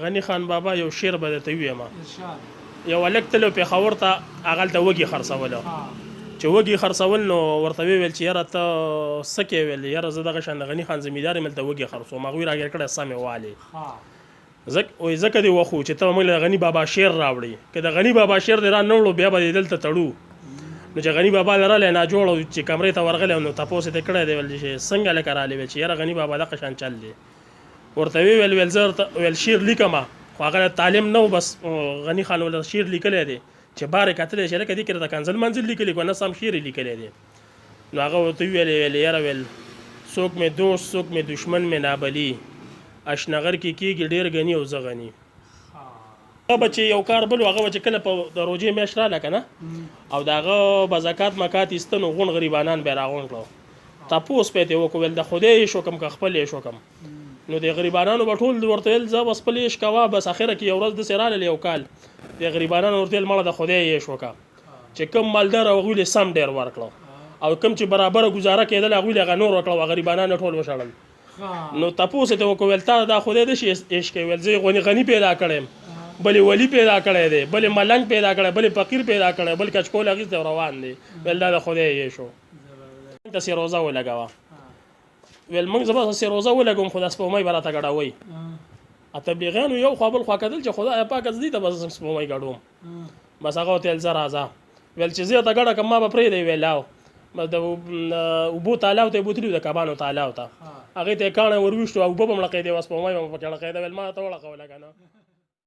غني خان بابا یو شعر به درته ووایم. یو هلک تلو پېښور ته هغلته وږي خرڅولو چې وږي خرڅول نو ورته ویل چې یاره ته څه کې ویل یاره زه دغه شان د غني خان زمیندار یم هلته وږي خرڅوم هغوی راګیر کړی سمې والې ځکه دې وخو چې ته موږ له غني بابا شعر راوړي که د غني بابا شعر دې را نه وړو بیا به دې دلته تړو نو چې غني بابا لرلی ناجوړ چې کمرې ته ورغلی نو تپوس یې کړی دی ویل چې څنګه لکه رالی ویل چې یاره غني بابا دغه شان چل دی ورته ویل زه ویل شعر لیکمه خو هغه تعلیم نه و بس غني خان ول شعر لیکلی دی چې بار یې کتلی چې لکه دې کې راته کنځل منځل لیکلی که نه سم شعر یې لیکلی دی نو هغه ورته ویل یاره ویل څوک مې دوست څوک مې دشمن مې نابلي اشنغر کې کېږي ډېر غني او زه غني هغه به چې یو کار بل هغه به چې کله په د روژې میاشت راله که نه او د هغه به زکات مکات ایسته نو غون غریبانان به یې راغونډ کړو تپوس به یې ترې وکړو ویل د خدای یې شوکم که خپل یې شوکم نو د غریبانانو به ټول ورته ویل زه بس خپل یې کوه بس اخره کې یو ورځ داسې راغلل یو کال د غریبانانو ورته ویل مړه د خدای یې شوکه چې کوم مالدار او هغوی یې سم ډېر ورکړو او کوم چې برابره ګزاره کېدل هغوی یې هغه نور ورکړو غریبانان ټول وشړل نو تپوس یې ته وکړو ویل تا دا خدای داسې عشق کوي ویل زه یې غني پیدا کړی یم بلې ولی پیدا کړی دی بلې ملنګ پیدا کړی بلې فقیر پیدا کړی بل کچکول اخیستی روان دی ویل دا د خدای یې شو داسې روزه ولګوه ویل موږ زه به داسې روزه ولګوم خو دا سپومۍ به راته ګډوئ تبلیغیانو یو خوا بل خوا کتل چې خدای پاکه زه دې ته به سپومۍ ګډوم بس هغه ورته ویل زه راځه ویل چې زه ته ګډه کړم ما به پرېږدی ویل لاو بس د اوبو تالاو ته یې بوتلي د کبانو تالاو ته هغې ته یې کاڼی ور ویشتو اوبه به م ړقېدې وه سپومۍ به م پکې ړقېده ویل ما ته وړقوله که نه